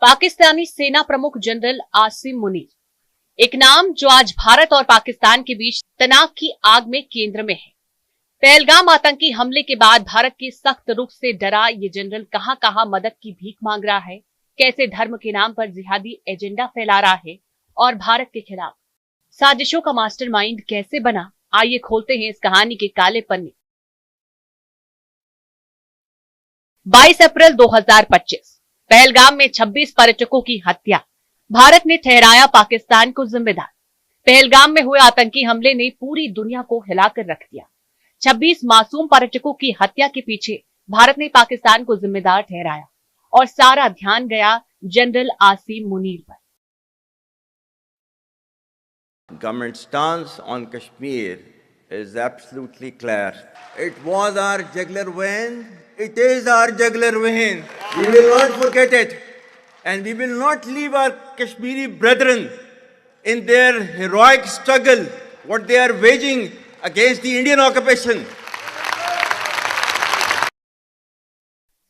पाकिस्तानी सेना प्रमुख जनरल आसिम मुनीर, एक नाम जो आज भारत और पाकिस्तान के बीच तनाव की आग में केंद्र में है। पहलगाम आतंकी हमले के बाद भारत के सख्त रुख से डरा ये जनरल कहां कहां मदद की भीख मांग रहा है, कैसे धर्म के नाम पर जिहादी एजेंडा फैला रहा है और भारत के खिलाफ साजिशों का मास्टरमाइंड कैसे बना, आइए खोलते हैं इस कहानी के काले पन्ने। 22 अप्रैल 2025 पहलगाम में 26 पर्यटकों की हत्या, भारत ने ठहराया पाकिस्तान को जिम्मेदार। पहलगाम में हुए आतंकी हमले ने पूरी दुनिया को हिलाकर रख दिया। 26 मासूम पर्यटकों की हत्या के पीछे भारत ने पाकिस्तान को जिम्मेदार ठहराया और सारा ध्यान गया जनरल आसिम मुनीर पर। Government stance on Kashmir is absolutely clear. It was our jugular vein. It is our jugular vein. We will not forget it, and we will not leave our Kashmiri brethren in their heroic struggle, what they are waging against the Indian occupation.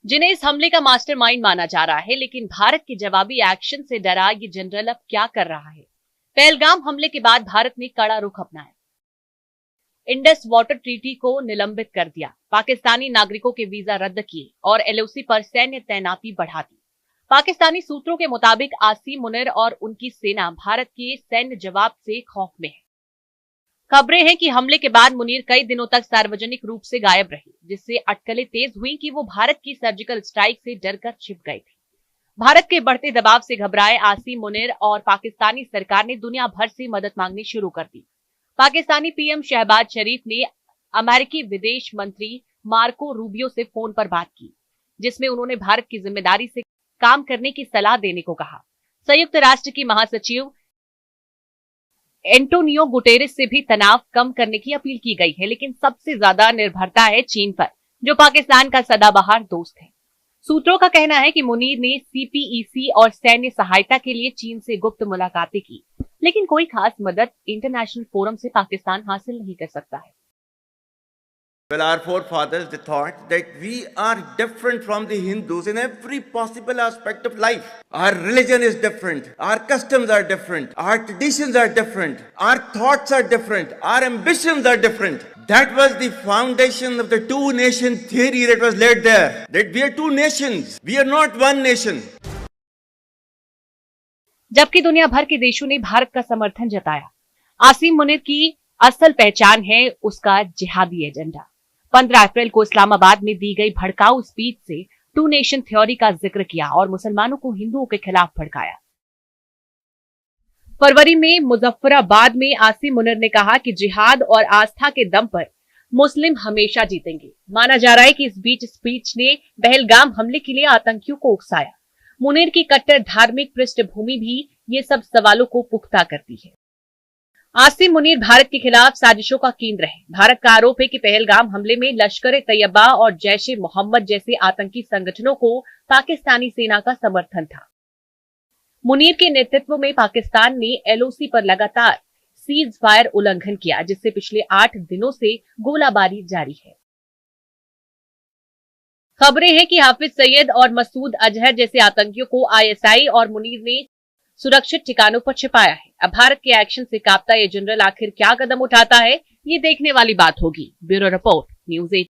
जिन्हें इस हमले का mastermind माना जा रहा है, लेकिन भारत के जवाबी एक्शन से डरा ये जनरल अब क्या कर रहा है। पहलगाम हमले के बाद भारत ने कड़ा रुख अपनाया, इंडस वाटर ट्रीटी को निलंबित कर दिया, पाकिस्तानी नागरिकों के वीजा रद्द किए और एलओसी पर सैन्य तैनाती बढ़ा दी। पाकिस्तानी सूत्रों के मुताबिक आसिम मुनीर और उनकी सेना भारत के सैन्य जवाब से खौफ में है। खबरें हैं कि हमले के बाद मुनीर कई दिनों तक सार्वजनिक रूप से गायब रहे, जिससे अटकलें तेज हुई कि वो भारत की सर्जिकल स्ट्राइक से डरकर छिप गए थे। भारत के बढ़ते दबाव से घबराए आसिम मुनीर और पाकिस्तानी सरकार ने दुनिया भर से मदद मांगनी शुरू कर दी। पाकिस्तानी पीएम शहबाज शरीफ ने अमेरिकी विदेश मंत्री मार्को रूबियो से फोन पर बात की, जिसमें उन्होंने भारत की जिम्मेदारी से काम करने की सलाह देने को कहा। संयुक्त राष्ट्र की महासचिव एंटोनियो गुटेरेस से भी तनाव कम करने की अपील की गई है, लेकिन सबसे ज्यादा निर्भरता है चीन पर, जो पाकिस्तान का सदाबहार दोस्त है। सूत्रों का कहना है कि मुनीर ने सीपीईसी और सैन्य सहायता के लिए चीन से गुप्त मुलाकातें की, लेकिन कोई खास मदद इंटरनेशनल फोरम से पाकिस्तान हासिल नहीं कर सकता है। Well, our forefathers, they thought that we are different from the Hindus in every possible aspect of life. Our religion is different, our customs are different, our traditions are different, our thoughts are different, our ambitions are different. That was the foundation of the two-nation theory that was laid there. That we are two nations, we are not one nation. जबकि दुनिया भर के देशों ने भारत का समर्थन जताया। आसिम मुनीर की असल पहचान है उसका जिहादी एजेंडा। 15 अप्रैल को इस्लामाबाद में दी गई भड़काऊ स्पीच से टू नेशन थ्योरी का जिक्र किया और मुसलमानों को हिंदुओं के खिलाफ भड़काया। फरवरी में मुजफ्फराबाद में आसिम मुनीर ने कहा कि जिहाद और आस्था के दम पर मुस्लिम हमेशा जीतेंगे। माना जा रहा है कि इस बीच स्पीच ने पहलगाम हमले के लिए आतंकियों को उकसाया। मुनीर की कट्टर धार्मिक पृष्ठभूमि भी ये सब सवालों को पुख्ता करती है। आसिम मुनीर भारत के खिलाफ साजिशों का केंद्र है। भारत का आरोप है कि पहलगाम हमले में लश्कर-ए-तैयबा और जैश-ए-मोहम्मद जैसे आतंकी संगठनों को पाकिस्तानी सेना का समर्थन था। मुनीर के नेतृत्व में पाकिस्तान ने एलओसी पर लगातार सीज फायर उल्लंघन किया, जिससे पिछले 8 दिनों से गोलाबारी जारी है। खबरें हैं कि हाफिज सईद और मसूद अजहर जैसे आतंकियों को आईएसआई और मुनीर ने सुरक्षित ठिकानों पर छिपाया है। अब भारत के एक्शन से कांपता ये जनरल आखिर क्या कदम उठाता है, ये देखने वाली बात होगी। Bureau report, news 18।